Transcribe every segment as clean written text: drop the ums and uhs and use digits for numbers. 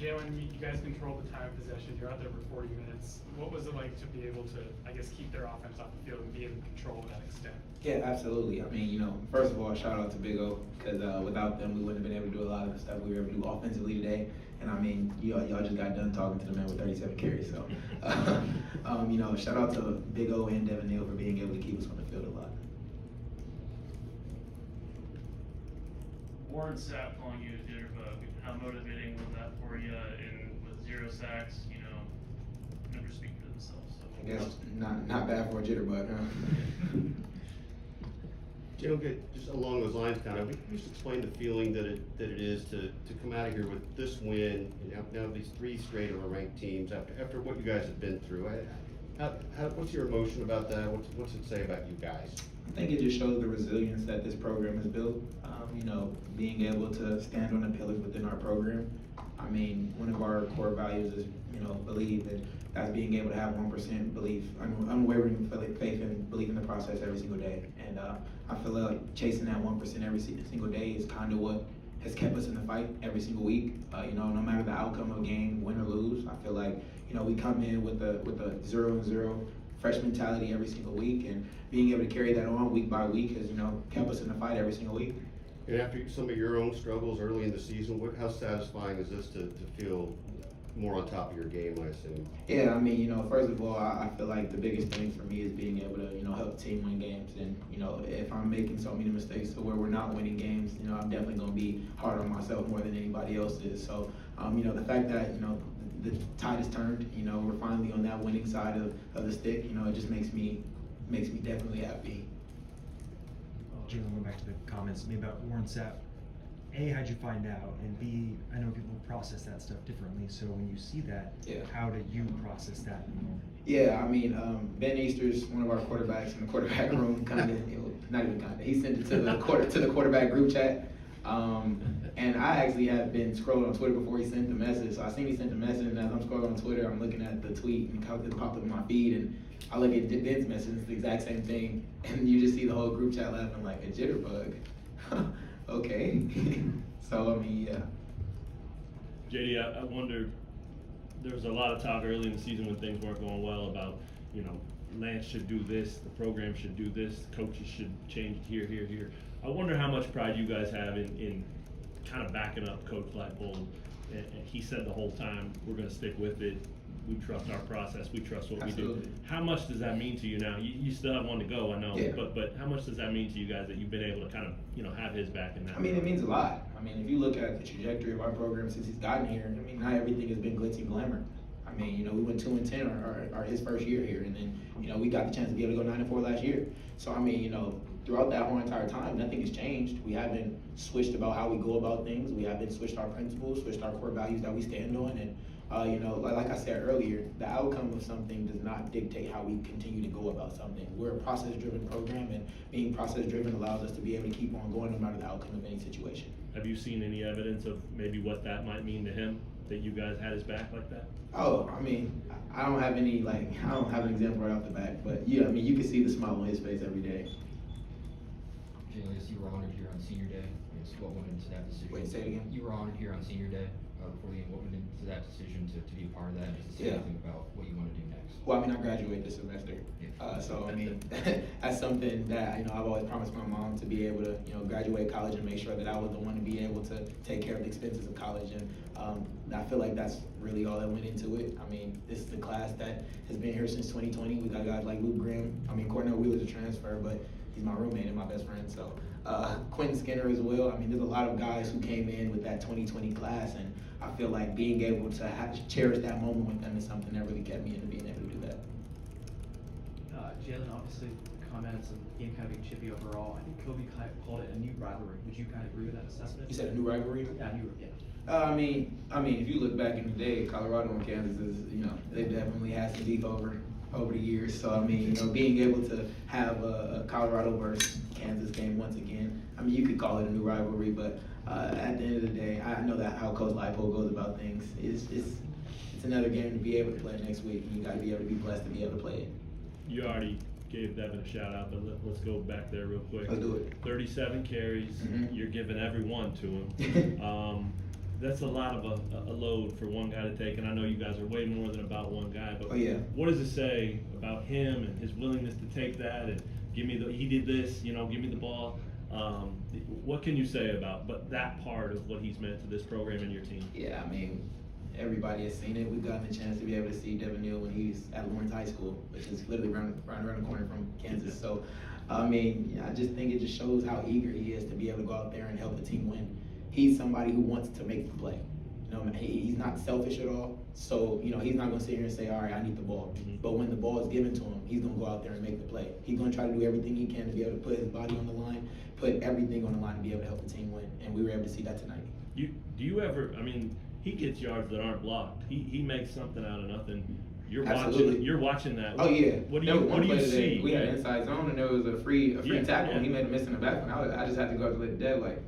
Jalon, you guys controlled the time of possession. You're out there for 40 minutes. What was it like to be able to, I guess, keep their offense off the field and be in control to that extent? Yeah, absolutely. I mean, first of all, shout out to Big O, because without them, we wouldn't have been able to do a lot of the stuff we were able to do offensively today. And I mean, y'all just got done talking to the man with 37 carries. So, shout out to Big O and Devin Neal for being able to keep us on the field a lot. Warren Sapp calling you a jitterbug. How motivating was that for you? And with 0 sacks, numbers speak for themselves. So I guess not bad for a jitterbug, huh? Joe, just along those lines, kind of, can you just explain the feeling that it is to come out of here with this win, and now these 3 straight of ranked teams after what you guys have been through? What's your emotion about that? What's it say about you guys? I think it just shows the resilience that this program has built. Being able to stand on the pillars within our program. I mean, one of our core values is, believe, and that's being able to have 1% belief, unwavering faith and belief in the process every single day. And I feel like chasing that 1% every single day is kind of what has kept us in the fight every single week. No matter the outcome of a game, win or lose, I feel like, we come in with a 0-0 fresh mentality every single week, and being able to carry that on week by week has, kept us in the fight every single week. And after some of your own struggles early in the season, how satisfying is this to feel more on top of your game, I assume? Yeah, I mean, first of all, I feel like the biggest thing for me is being able to, help the team win games. And, if I'm making so many mistakes to where we're not winning games, I'm definitely going to be hard on myself more than anybody else is. So, the fact that, the tide has turned, we're finally on that winning side of the stick, it just makes me definitely happy. Jalon, going back to the comments made about Warren Sapp, A, how'd you find out? And B, I know people process that stuff differently, so when you see that, how do you process that? Yeah, I mean, Ben Easter's one of our quarterbacks in the quarterback room, not even kind of, he sent it to the quarterback group chat. And I actually have been scrolling on Twitter before he sent the message. So I seen he sent the message, and as I'm scrolling on Twitter, I'm looking at the tweet, and it popped up in my feed, and I look at Ben's message, it's the exact same thing, and you just see the whole group chat laughing like, a jitterbug. Okay. So, I mean, yeah. JD, I wonder, there was a lot of talk early in the season when things weren't going well about, Lance should do this, the program should do this, coaches should change here. I wonder how much pride you guys have in kind of backing up Coach Leipold. And he said the whole time, we're going to stick with it. We trust our process. We trust what Absolutely. we do. How much does that mean to you now? You still have one to go, I know. Yeah. But how much does that mean to you guys that you've been able to kind of, have his back in that? I mean, it means a lot. I mean, if you look at the trajectory of our program since he's gotten here, I mean, not everything has been glitz and glamour. I mean, we went 2-10 our his first year here, and then, we got the chance to be able to go 9-4 last year. So, I mean, throughout that whole entire time, nothing has changed. We haven't switched about how we go about things. We haven't switched our principles, switched our core values that we stand on. And, like I said earlier, the outcome of something does not dictate how we continue to go about something. We're a process-driven program, and being process-driven allows us to be able to keep on going no matter the outcome of any situation. Have you seen any evidence of maybe what that might mean to him, that you guys had his back like that? Oh, I mean, I don't have an example right off the bat, but yeah, I mean, you can see the smile on his face every day. Jalon, you were honored here on Senior Day. What went into that decision? Wait, say it again? You were honored here on Senior Day before the game. What went into that decision to be a part of that? Just to say anything about what you want to do next? Well, I mean, I graduate this semester, so I mean, that's something that I've always promised my mom, to be able to graduate college and make sure that I was the one to be able to take care of the expenses of college, and I feel like that's really all that went into it. I mean, this is the class that has been here since 2020. We got guys like Luke Grimm. I mean, Cornell Wheeler's a transfer, but he's my roommate and my best friend. So Quentin Skinner as well. I mean, there's a lot of guys who came in with that 2020 class, and I feel like being able to cherish that moment with them is something that really kept me into being able to do that. Jalon, obviously comments of the game kind of being chippy overall. I think Kobe called it a new rivalry. Would you kind of agree with that assessment? You said a new rivalry? Yeah, new. Yeah. I mean, if you look back in the day, Colorado and Kansas is, they've definitely had some beef over the years. So, I mean, being able to have a Colorado versus Kansas game once again, I mean, you could call it a new rivalry, but at the end of the day, I know that how Coach Leipold goes about things. It's another game to be able to play next week, and you got to be able to be blessed to be able to play it. You already gave Devin a shout out, but let's go back there real quick. Let's do it. 37 carries, Mm-hmm. You're giving every one to him. that's a lot of a load for one guy to take, and I know you guys are way more than about one guy, but Oh, yeah. what does it say about him and his willingness to take that and give me he did this, you know, give me the ball? What can you say about that part of what he's meant to this program and your team? Yeah, I mean, everybody has seen it. We've gotten a chance to be able to see Devin Neal when he's at Lawrence High School, which is literally right around the corner from Kansas. So, I mean, I just think it just shows how eager he is to be able to go out there and help the team win. He's somebody who wants to make the play. You know, he's not selfish at all. So, you know, he's not going to sit here and say, all right, I need the ball. Mm-hmm. But when the ball is given to him, he's going to go out there and make the play. He's going to try to do everything he can to be able to put his body on the line, put everything on the line to be able to help the team win. And we were able to see that tonight. Do you ever, I mean, he gets yards that aren't blocked. He makes something out of nothing. Absolutely. You're watching that. Oh yeah. What do There was one you play today, see? we had an inside zone and there was a free Yeah, tackle. yeah. He made a miss in the back, and I just had to go up to the dead like,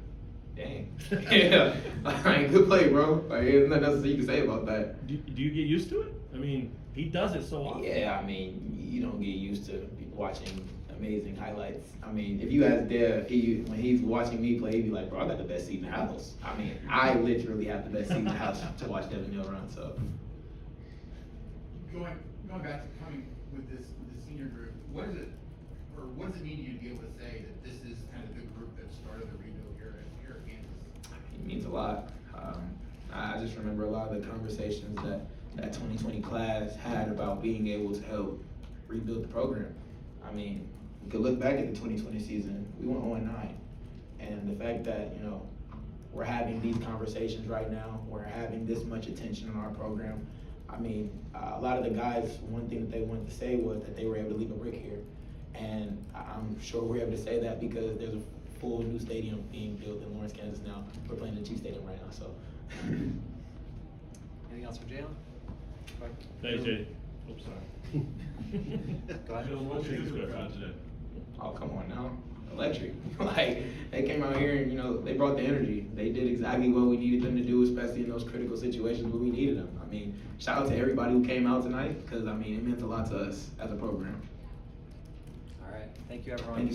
dang. Yeah. Like, good play, bro. Like, there's nothing else you can say about that. Do you get used to it? I mean, he does it so often. Yeah, I mean, you don't get used to watching amazing highlights. I mean, if you ask Dev, when he's watching me play, he'd be like, bro, I got the best seat in the house. I mean, I literally have the best seat in the house to watch Devin Neal run. So. Going back to coming with this senior group, what does it mean to you to be able to say that this is kind of the group that started the rebuild here at Kansas? It means a lot. I just remember a lot of the conversations that 2020 class had about being able to help rebuild the program. I mean, we could look back at the 2020 season, we went 0-9. And the fact that, you know, we're having these conversations right now, we're having this much attention on our program. I mean, a lot of the guys, one thing that they wanted to say was that they were able to leave a brick here. And I'm sure we're able to say that because there's a full new stadium being built in Lawrence, Kansas now. We're playing in the Chiefs Stadium right now, so. Anything else for Jalon? Thanks, JD. Oops, sorry. Go ahead. What was your crowd today? Oh, come on now. Electric. Like, they came out here and, you know, they brought the energy. They did exactly what we needed them to do, especially in those critical situations where we needed them. I mean, shout out to everybody who came out tonight because, I mean, it meant a lot to us as a program. All right. Thank you, everyone. Thank you.